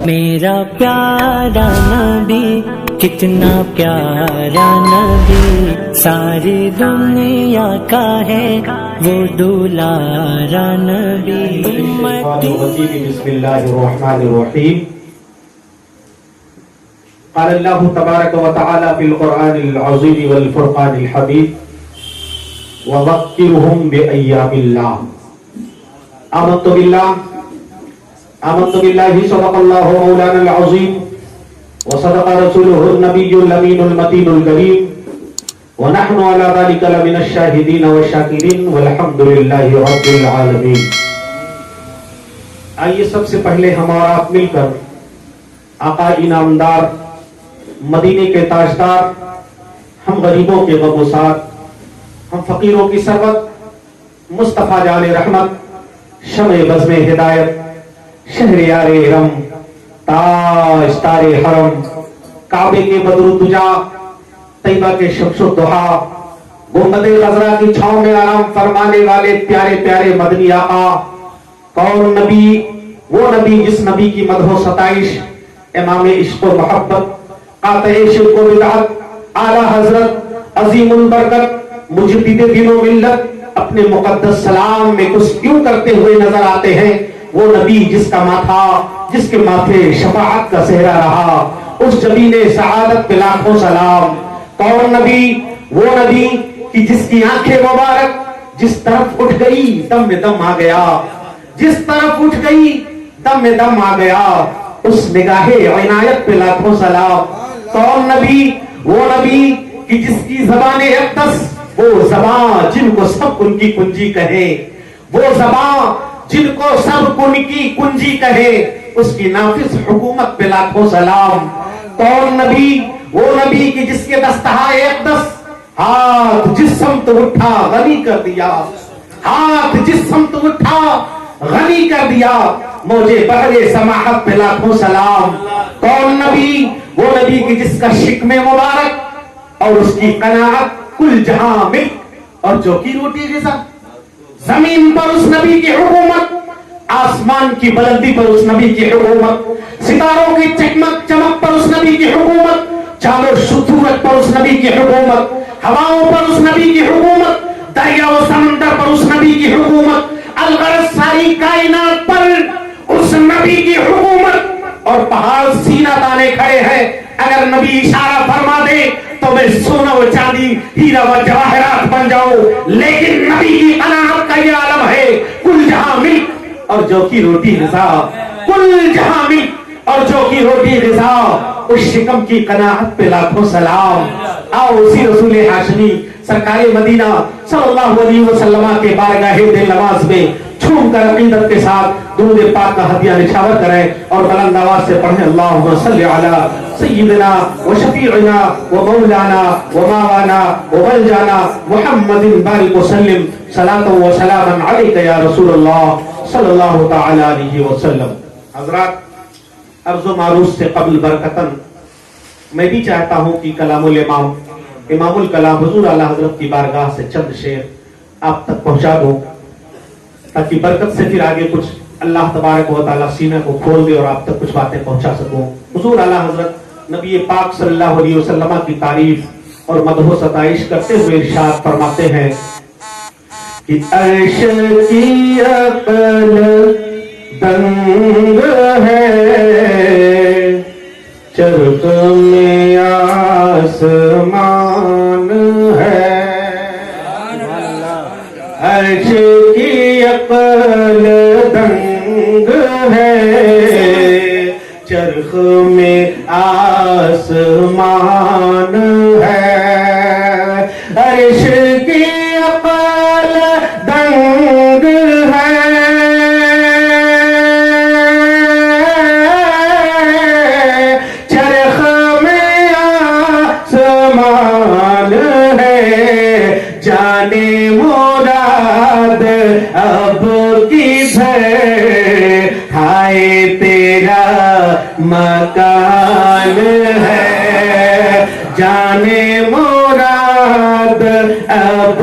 میرا پیارا نبی کتنا پیارا نبی، ساری دنیا کا ہے وہ دلارا نبی۔ بسم اللہ الرحمن الرحیم۔ قال اللہ تبارک و تعالی فی القرآن العظیم والفرقان الحمید وذکرہم بأیام اللہ۔ آمنت باللہ صدق اللہ مولانا العظیم وصدق رسولہ النبی الامین المتین الکریم ونحن علی ذلک لمن الشاہدین والشاکرین والحمد للہ رب العالمین۔ آئیے سب سے پہلے ہم اور آپ مل کر آقا انعامدار، مدینے کے تاجدار، ہم غریبوں کے غمگسار، ہم فقیروں کی ثروت، مصطفیٰ جان رحمت، شمع بزم ہدایت، شہریار ارم، تاج تار حرم، کعبے کے بدر الدجا، طیبہ کے شمس الضحیٰ، گنبد خضرا کی چھاؤں میں آرام فرمانے والے پیارے پیارے مدنی آقا، کون نبی؟ وہ نبی جس نبی کی مدح و ستائش امام عشق و محبت، قاطع شرک و بدعت، اعلی حضرت، عظیم البرکت، مجدد دین و ملت اپنے مقدس سلام میں کچھ کیوں کرتے ہوئے نظر آتے ہیں؟ وہ نبی جس کا ماتھا، جس کے ماتھے شفاعت کا صحرا رہا، اس جبین سعادت پہ لاکھوں سلام۔ کون نبی؟ وہ نبی کہ جس کی آنکھیں مبارک جس طرف اٹھ گئی دم میں دم آ گیا، جس طرف اٹھ گئی دم میں دم آ گیا، اس نگاہ عنایت پہ لاکھوں سلام۔ کون نبی؟ وہ نبی کہ جس کی زبان اقدس، وہ زبان جن کو سب ان کی کنجی کہے، وہ زبان جن کو سب ان کی کنجی کہے، اس کی نافذ حکومت پہ لاکھوں سلام۔ کون نبی؟ وہ نبی کہ جس کے دستہائے اقدس ہاتھ جس سمت اٹھا غنی کر دیا، ہاتھ جس سمت اٹھا غنی کر دیا، موجے بحر سماحت پہ لاکھوں سلام۔ کون نبی؟ وہ نبی کہ جس کا شکم مبارک اور اس کی قناعت کل جہاں ملک اور جو کی روٹی غذا، زمین پر اس نبی کی حکومت، آسمان کی بلندی پر اس نبی کی حکومت، ستاروں کی چکمک چمک پر اس نبی کی حکومت، چاند و سورج پر اس نبی کی حکومت، ہواؤں پر اس نبی کی حکومت، دریا و سمندر پر اس نبی کی حکومت، الغرض ساری کائنات پر اس نبی کی حکومت۔ اور پہاڑ سینہ تانے کھڑے ہیں، اگر نبی اشارہ فرما دے تو میں سونا و چاندی، ہیرا و جواہرات بن جاؤں، لیکن نبی کی قناعت کا یہ عالم ہے، کل جہاں ملک اور جو کی روٹی غذا، کل جہاں ملک اور جو کی روٹی غذا، اس شکم کی قناعت پہ لاکھوں سلام۔ آؤ اسی رسول ہاشمی سرکار مدینہ صلی اللہ علیہ وسلم کے بارگاہ دل نواز میں چھوم کر عقیدت کے ساتھ درود پاک کا ہدیہ نچھاور کریں اور بلند آواز سے پڑھیں، اللہم صلی علی سیدنا و شفیعنا و مولانا و ماوانا و ملجانا محمد بارک وسلم صلاۃ و سلام علیک یا رسول اللہ صلی اللہ تعالی علیہ وسلم۔ حضرات، عرض و معروض سے قبل برکتاً میں بھی چاہتا ہوں کہ کلام الامام، امام الکلام حضور اعلی حضرت کی بارگاہ سے چند شعر آپ تک پہنچا دوں، تاکہ برکت سے پھر آگے کچھ اللہ تبارک و تعالیٰ سینہ کو کھول دے اور آپ تک کچھ باتیں پہنچا سکوں۔ حضور اعلی حضرت نبی پاک صلی اللہ علیہ وسلم کی تعریف اور مدح و ستائش کرتے ہوئے ارشاد فرماتے ہیں کہ عرش کی عقل دنگ ہے، چرخ میں آسمان ہے، عرش کی عقل دنگ ہے، چرخ میں آسمان ہے، عرش کی عقل دنگ ہے، چرخ میں آسمان ہے، جانے مراد اب کدھر، ہائے تیرا مکان ہے، جانے مراد اب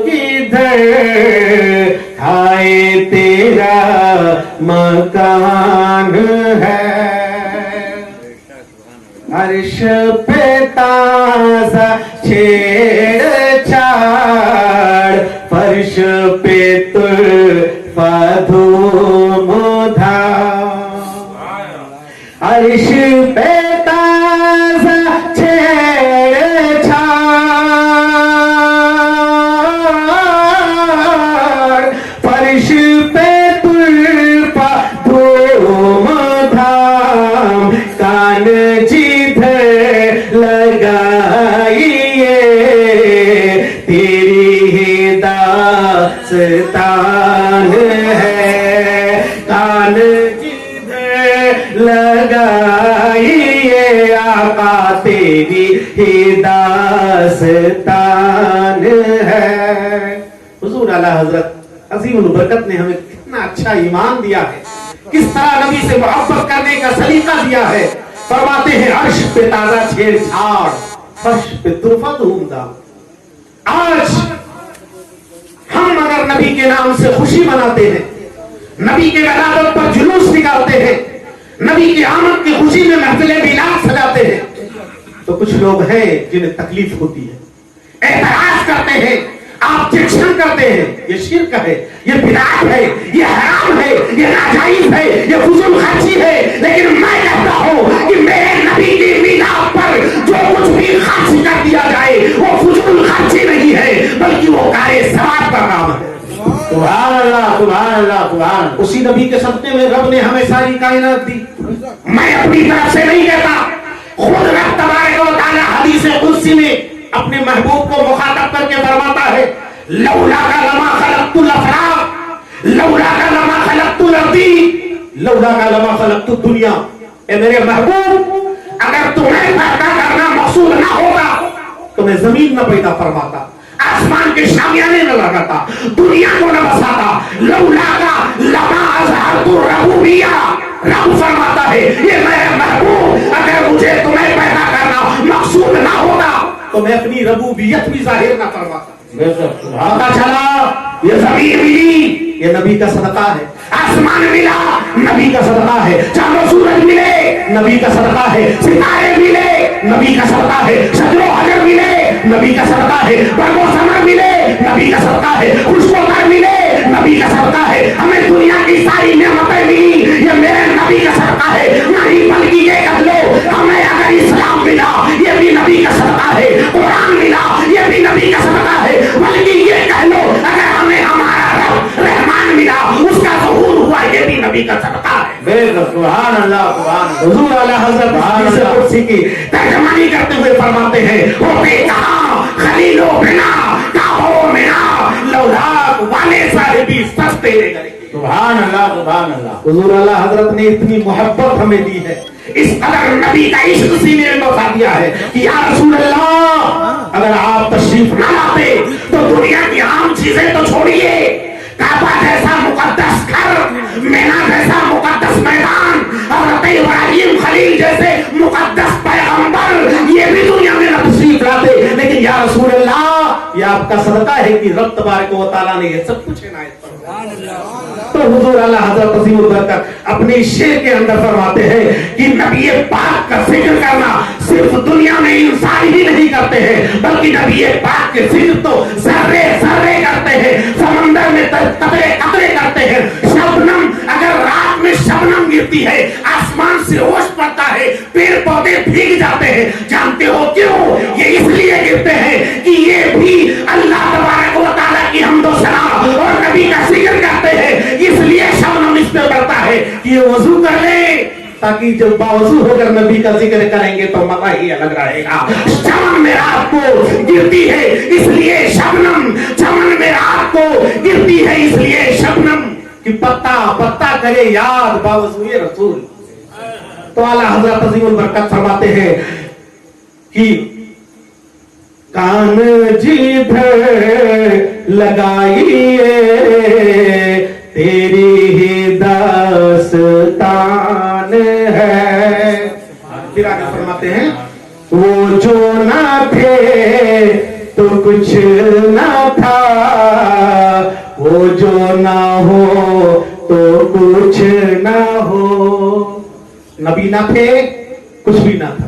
کدھر، ہائے تیرا مکان ہے۔ عرش پہ تازہ چھیڑ چھاڑ فرش پہ طرفہ دھوم دھام عرش پہ تازہ چھیڑ چھاڑ فرش پہ طرفہ دھوم دھام کان جدھر لگائیے تیری ہی داستان ہے کان جدھر لگائیے آقا تیری ہی داستان ہے حضور اعلی حضرت عظیم البرکت نے ہمیں کتنا اچھا ایمان دیا ہے کس طرح نبی سے محبت کرنے کا سلیقہ دیا ہے فرماتے ہیں عرش پہ تازہ چھیڑ چھاڑ فرش پہ طرفہ دھوم دھام آج ہم اگر نبی کے نام سے خوشی مناتے ہیں نبی کے ولادت پر جلوس نکالتے ہیں نبی کی آمد کی خوشی میں محفلیں میلاد سجاتے ہیں تو کچھ لوگ ہیں جنہیں تکلیف ہوتی ہے اعتراض کرتے ہیں آبجیکشن کرتے ہیں یہ شرک ہے یہ بدعت ہے یہ حرام ہے یہ ناجائز ہے یہ فضول خرچی ہے لیکن میں کہتا ہوں کہ میرے نبی کی میلاد پر جو کچھ بھی خرچ کر دیا جائے وہ فضول خرچی نہیں ہے بلکہ وہ کارِ ثواب کا کام ہے سبحان اللہ سبحان اللہ سبحان اسی نبی کے صدقے میں رب نے ہمیں ساری کائنات دی میں اپنی طرف سے نہیں کہتا خود رب تبارک و تعالی حدیث قدسی میں اپنے محبوب کو مخاطب کر کے فرماتا ہے لولا کا لما خلقت الافلاق لولا کا لما خلقت الارضی لولا کا لما خلقت الدنیا اے میرے محبوب اگر تمہیں پیدا کرنا مقصود نہ ہوگا تو میں زمین نہ پیدا فرماتا آسمان کے شامیانے نہ لگاتا دنیا کو نہ بساتا لولا کا لما اظہرت الربوبیہ رب فرماتا ہے یہ میرے محبوب اگر مجھے تمہیں پیدا کرنا مقصود نہ ہوگا تو میں اپنی ربوبیت بھی ظاہر نہ کرواتا پتا چلا یہ زمین ملی یہ نبی کا صدقہ ہے آسمان ملا نبی کا صدقہ ہے چاند و سورج ملے نبی کا صدقہ ہے ستارے ملے نبی کا صدقہ ہے شجر و حجر ملے نبی کا صدقہ ہے برگ و ثمر ملے نبی کا صدقہ ہے خشک و تر ملے نبی کا صدقہ ہے ہمیں دنیا کی ساری نعمتیں ملی یہ میرے نبی کا صدقہ ہے نہیں بلکہ یہ کہہ لو ہمیں اگر اسلام ملا یہ بھی نبی کا صدقہ ہے قرآن ملا یہ بھی نبی کا صدقہ ہے بلکہ یہ کہہ لو اگر ہمیں ہمارا رب رحمان ملا اس کا ظہور ہوا یہ بھی نبی کا صدقہ ہے سبحان اللہ سبحان حضور اعلی حضرت حدیث قدسی کی ترجمانی کرتے ہوئے فرماتے ہیں ہوتے کہاں خلیل و بنا کعبہ و منا لولاک والے صاحبی سستے لے گئے سبحان اللہ سبحان اللہ حضور اعلی حضرت نے اتنی محبت ہمیں دی ہے اس قدر نبی کا عشق سینے میں بسا دیا ہے کہ یا رسول اللہ اگر آپ تشریف نہ لاتے تو دنیا کی عام چیزیں تو چھوڑیے کعبہ جیسا مقدس گھر مینا جیسا مقدس میدان حضرت ابراہیم خلیل جیسے مقدس پیغمبر یہ بھی دنیا میں نہ تشریف لاتے لیکن یا رسول اللہ یہ آپ کا صدقہ ہے کہ رب تبارک و تعالیٰ نے یہ سب کچھ عنایت فرمایا تو حضور اعلی حضرت عظیم البرکت اپنی شعر کے اندر فرماتے ہیں کہ نبی پاک کا ذکر کرنا صرف دنیا میں انسان ہی نہیں کرتے ہیں بلکہ نبی پاک کے ذکر تو ذرے ذرے کرتے ہیں سمندر میں قطرے قطرے کرتے ہیں شبنم اگر رات میں شبنم گرتی ہے آسمان سے اوش پڑتا ہے پیڑ پودے بھیگ جاتے ہیں جانتے ہو کیوں یہ اس لیے گرتے ہیں کہ یہ بھی اللہ تبارک و تعالیٰ کی حمد و ثنا اور نبی کا ذکر کرتے ہیں اس لیے شبنم اس پہ پڑتا ہے کہ یہ وضو کر لے تاکہ جب باوضو ہو کر نبی کا ذکر کریں گے تو مزہ ہی الگ رہے گا چمن میں رات کو گرتی ہے اس لیے شبنم چمن میں رات کو گرتی ہے اس لیے شبنم کہ پتا پتا کرے یاد باوضو رسول تو اعلیٰ حضرت عظیم البرکت فرماتے ہیں کہ کان جدھر لگائیے تیری ہی داستان ہے پھر آگے فرماتے ہیں وہ جو نہ تھے تو کچھ نہ تھا وہ جو نہ ہو تو کچھ نہ ہو نبی نہ تھے کچھ بھی نہ تھا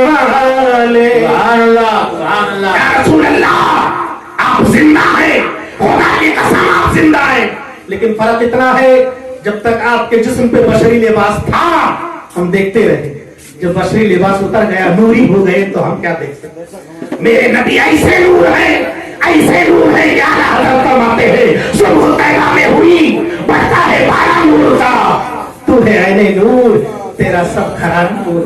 والے. سبحان اللہ سبحان اللہ. یا رسول اللہ آپ زندہ ہیں, خدا کی قسم آپ زندہ ہیں, لیکن فرق اتنا ہے جب تک آپ کے جسم پہ بشری لباس تھا ہم دیکھتے رہے, جب بشری لباس اتر گیا نوری ہو گئے تو ہم کیا دیکھ سکتے. میرے نبی ایسے نور ہے, ایسے نور ہے کہ اعلیٰ حضرت فرماتے ہیں صبح طیبہ میں ہوئی بڑھتا ہے بارہ نور کا, تو ہے عین نور تیرا سب کھڑا نور.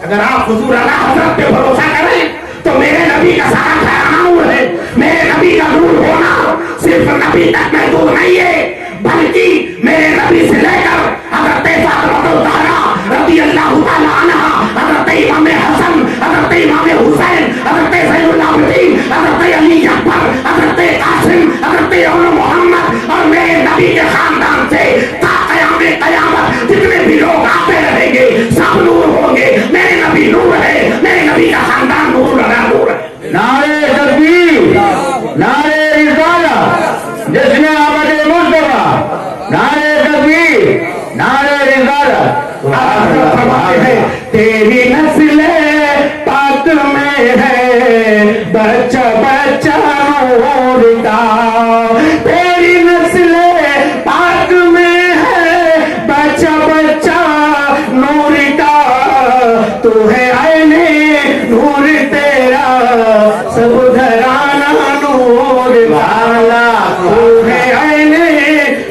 اگر آپ حضور اعلیٰ حضرت پہ بھروسہ کریں تو میرے نبی کا سارا کھڑا نور ہے. میرے نبی کا نور ہونا صرف نبی تک محدود نہیں ہے, بلکہ میرے نبی سے لے کر حضرت فاطمہ الزہرا رضی اللہ تعالی عنہا, حضرت امام حسن, حضرت امام حسین, حضرت زین العابدین, حضرت علی اکبر, حضرت قاسم, حضرت اولو محمد اور میرے نبی کے خاندان سے تا قیام قیامت جتنے بھی لوگ آتے رہیں گے سب نور ہوں گے. میرے نبی نور ہے, میرے نبی کا خاندان نور لگا نور ہے. نعرے تکبیر, نعرے رسالت, جس نے آمد مصطفیٰ, نعرے تکبیر, نعرے رسالت. فرماتے ہیں تیری نسل پاک میں ہے بچہ بچہ نور کا, تیری نسل پاک میں ہے بچہ بچہ نور کا, تو ہے عین نور تیرا سب گھرانہ نور والا, تو ہے عین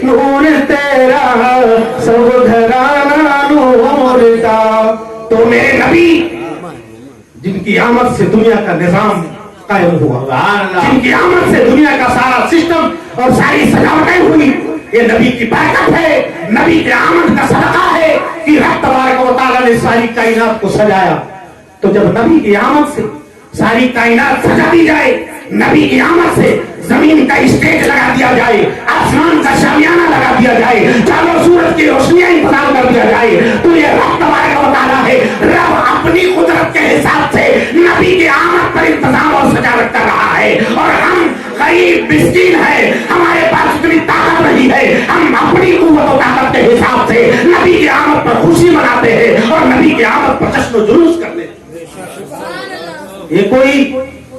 نور تیرا سب گھرانہ نور کا. تو میرے نبی جن کی آمد سے دنیا کا نظام قائم ہوا, جن کی آمد سے دنیا کا سارا سسٹم اور ساری سجاوٹیں ہوئی, یہ نبی کی برکت ہے, نبی کے آمد کا صدقہ ہے کہ رب تبارک و تعالیٰ نے ساری کائنات کو سجایا. تو جب نبی کی آمد سے ساری کائنات سجا دی جائے, نبی کی آمد سے زمین کا اسٹیج لگا دیا جائے, آسمان کا شامیانہ لگا دیا جائے, چاروں سورج کی روشنیاں انتظام کر دیا جائے, تو یہ رب تبارک و تعالیٰ ہے. رب اپنی قدرت کے حساب سے نبی کی آمد پر انتظام اور سجاوٹ کر رہا ہے, اور ہم غریب مسکین ہے, ہمارے پاس اتنی طاقت نہیں ہے, ہم اپنی قوت و طاقت کے حساب سے نبی کی آمد پر خوشی مناتے ہیں اور نبی کی آمد پر جشن و جلوس کرتے ہیں. یہ کوئی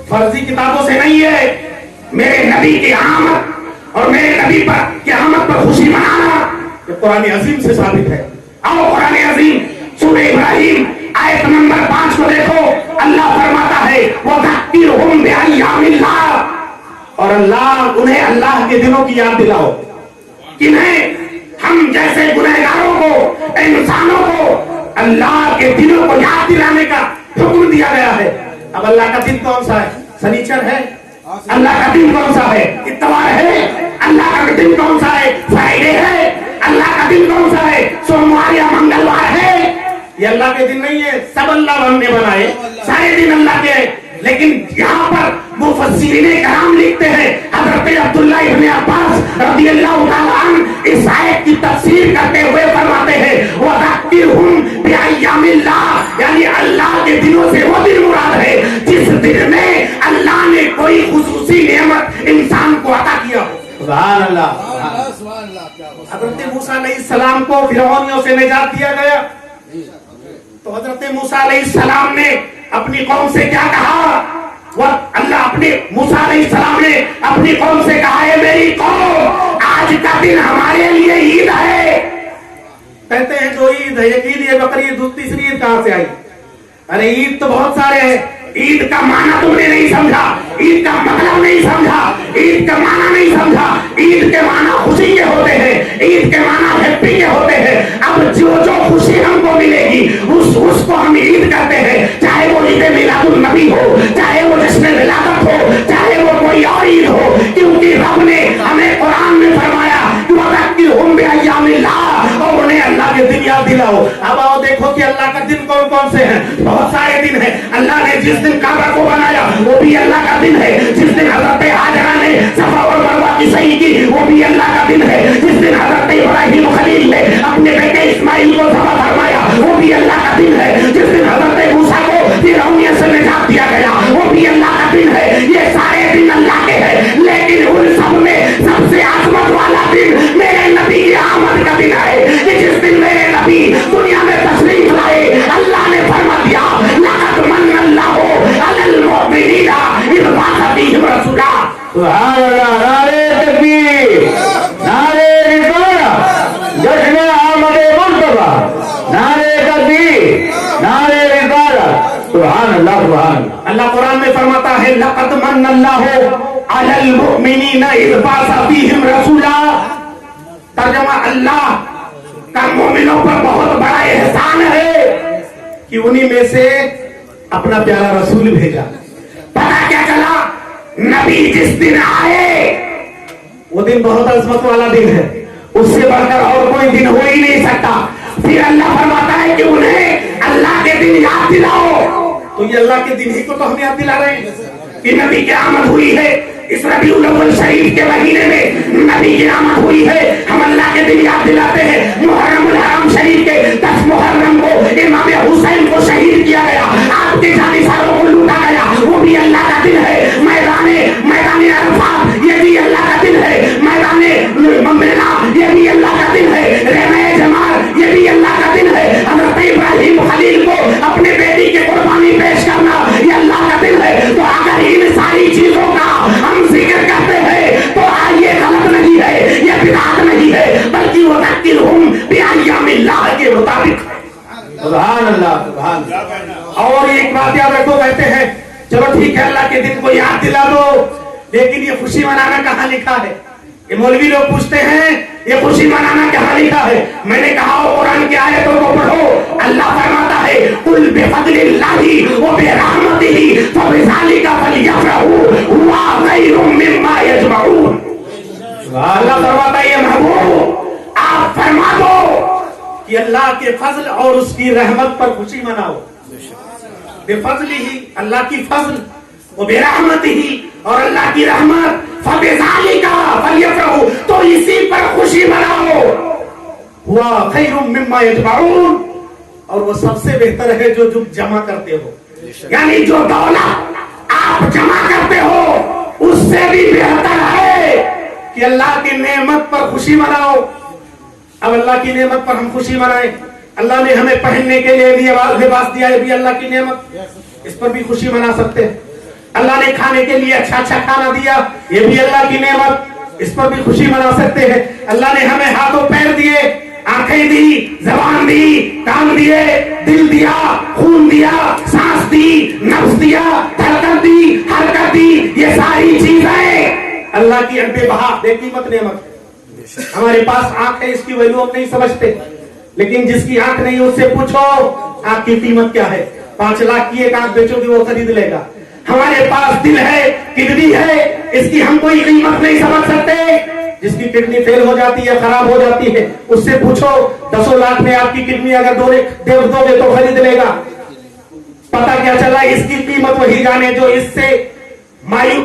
فرضی کتابوں سے نہیں ہے. میرے نبی کی آمد اور میرے نبی پر کی آمد پر خوشی منانا یہ قرآن عظیم سے ثابت ہے. آؤ قرآن عظیم سورہ ابراہیم آیت نمبر 5 کو دیکھو, اللہ فرماتا ہے وَذَكِّرْهُمْ بِأَيَّامِ اللَّهِ, اور اللہ انہیں اللہ کے دنوں کی یاد دلاؤ. کنہیں ہم جیسے گنہگاروں کو, انسانوں کو اللہ کے دنوں کو یاد دلانے کا حکم دیا گیا ہے. اب اللہ کا دن کون سا ہے؟ سنیچر ہے. اللہ کا دن کون سا ہے؟ اتوار ہے. اللہ کا دن کون سا ہے؟ فرائیڈے ہے. اللہ کا دن کون سا ہے؟ سوموار یا منگلوار ہے. یہ اللہ کے دن نہیں ہے, سب اللہ نے بنائے, سارے دن اللہ کے ہیں. لیکن یہاں پر مفسرین کرام لکھتے ہیں, حضرت عبداللہ ابن عباس رضی اللہ تعالیٰ عنہ اس آیت کی تفسیر کرتے ہوئے فرماتے ہیں وَذَكِّرْهُمْ بِأَيَّامِ اللَّهِ, یعنی اللہ کے دنوں سے وہ دن مراد ہے جس دن میں اللہ نے کوئی خصوصی نعمت انسان کو عطا کیا ہو. سبحان اللہ. حضرت موسیٰ علیہ السلام کو فرعونیوں سے نجات دیا گیا, تو حضرت موسیٰ علیہ السلام نے اپنی قوم سے کیا کہا؟ اللہ اپنے موسیٰ علیہ السلام نے اپنی قوم سے کہا ہے میری قوم آج کا دن ہمارے لیے عید ہے. کہتے ہیں جو عید ہے, ایک عید ہے بقرعید, تیسری عید کہاں سے آئی؟ ارے عید تو بہت سارے ہیں. عید کا معنی تم نے نہیں سمجھا, عید کا مطلب نہیں سمجھا, عید کا معنی نہیں سمجھا. عید کے معنی خوشی کے ہوتے ہیں, عید کے معنی ہیپی کے ہوتے ہیں. اب جو خوشی ہم کو ملے گی اس کو ہم عید کرتے ہیں, چاہے وہ عید میلاد النبی ہو, چاہے وہ جشن ولادت ہو, چاہے وہ کوئی اور عید ہو, کیونکہ رب نے ہمیں قرآن میں فرمایا وَذَكِّرْهُمْ بِأَيَّامِ اللَّهِ, اور انہیں اللہ کے دن یاد دلاؤ. اب آؤ دیکھو کہ اللہ کا دن کون کون سے ہیں. بہت سارے دن ہیں. اللہ نے جس دن کعبہ کو بنایا وہ بھی اللہ کا دن ہے. جس دن حضرت ہاجرہ نے صفا اور مروہ کی صحیح کی وہ بھی اللہ کا دن ہے. جس دن حضرت ابراہیم خلیل نے اپنے بیٹے اسماعیل کو ذبح فرمایا وہ بھی اللہ کا دن ہے. جس دن حضرت موسیٰ کو فرعونیت سے نجات دیا گیا وہ بھی اللہ کا دن ہے. یہ سارے دن اللہ کے ہیں, لیکن ان سب میں سب سے عظمت والا دن میرے نبی کی آمد کا دن ہے. کہ جس دن میرے نبی دنیا میں تشریف لائے اللہ نے فرما دیا سبحان اللہ، نعرے تکبیر، نعرے رسالت، جشن آمد مصطفیٰ، نعرے تکبیر، نعرے رسالت، سبحان اللہ سبحان اللہ۔ اللہ قرآن میں فرماتا ہے لقد من اللہ علی المؤمنین اذ بعث فیہم رسولا۔ ترجمہ، اللہ کا مومنوں پر بہت بڑا احسان ہے کہ انہی میں سے اپنا پیارا رسول بھیجا۔ پتہ کیا چلا؟ نبی جس دن آئے وہ دن بہت عظمت والا دن ہے، اس سے بڑھ کر اور کوئی دن ہو ہی نہیں سکتا۔ پھر اللہ فرماتا ہے کہ انہیں اللہ کے دن یاد دلاؤ، تو یہ اللہ کے دن ہی کو تو ہم یاد دلا رہے ہیں کہ نبی کی آمد ہوئی ہے۔ اس ربیع الاول شریف کے مہینے میں نبی کی آمد ہوئی ہے، ہم اللہ کے دن یاد دلاتے ہیں۔ محرم الحرام شریف کے 10 محرم کو امام حسین کو شہید کیا گیا، آپ کے جانثاروں کو لوٹا گیا، وہ بھی اللہ کا دن ہے۔ میدان عرفات یہ بھی اللہ کا دن ہے، میدان ممنہ یہ بھی اللہ کا دن ہے، رمہ جمار یہ بھی اللہ کا دن ہے، حضرت ابراہیم خلیل کو اپنے بیٹی کی قربانی پیش کرنا یہ اللہ کا دن ہے۔ تو اگر ان ساری چیزوں کا ہم ذکر کرتے ہیں تو یہ غلط نہیں ہے، یہ بدعت نہیں ہے، بلکہ وہ ذکرہم بأیام اللہ کے مطابق ہے۔ سبحان اللہ سبحان اللہ۔ اور ایک بات یاد رکھو، کہتے ہیں چلو ٹھیک ہے اللہ کے دن کو یاد دلا دو، لیکن یہ خوشی منانا کہاں لکھا ہے؟ یہ مولوی لوگ پوچھتے ہیں یہ خوشی منانا کہاں لکھا ہے؟ میں نے کہا قرآن کی آیتوں کو پڑھو، اللہ فرماتا ہے قل بفضل اللہ وبرحمتہ فبذلک فلیفرحوا هو خیر مما یجمعون۔ اللہ فرماتا ہے یہ محبوب آپ فرما دو کہ اللہ کے فضل اور اس کی رحمت پر خوشی مناؤ۔ بفضل ہی، اللہ کی فضل، وہ برحمت ہی، اور اللہ کی رحمت، فبذالک فلیفرحوا، تو اسی پر خوشی مناؤ۔ ہوا خیر مما یجمعون، اور وہ سب سے بہتر ہے جو تم جمع کرتے ہو، یعنی جو دولت آپ جمع کرتے ہو اس سے بھی بہتر ہے کہ اللہ کی نعمت پر خوشی مناؤ۔ اب اللہ کی نعمت پر ہم خوشی منائیں، اللہ نے ہمیں پہننے کے لیے بھی لباس دیا، یہ بھی اللہ کی نعمت، اس پر بھی خوشی منا سکتے ہیں۔ اللہ نے کھانے کے لیے اچھا اچھا کھانا دیا، یہ بھی اللہ کی نعمت، اس پر بھی خوشی منا سکتے ہیں۔ اللہ نے ہمیں ہاتھوں پیر دیے، آنکھیں دی، زبان دی، کان دیے، دل دیا، خون دیا، سانس دی، نفس دیا، دھڑکن دی، حرکت دی، یہ ساری چیزیں اللہ کی بے بہا بے قیمت نعمت ہے۔ ہمارے پاس آنکھ ہے، اس کی ویلیو ہم نہیں سمجھتے، لیکن جس کی آنکھ نہیں اس سے پوچھو آنکھ کی قیمت کیا ہے، 5 لاکھ کی ایک آنکھ بیچو گے وہ خرید لے گا۔ ہمارے پاس دل ہے، کڈنی ہے، اس کی ہم کوئی قیمت نہیں سمجھ سکتے، جس کی کڈنی فیل ہو جاتی ہے، خراب ہو جاتی ہے، اس سے پوچھو 10 لاکھ میں آپ کی کڈنی اگر دو گے تو خرید لے گا۔ پتہ کیا چلا؟ اس کی قیمت وہی جانے جو اس سے مایوس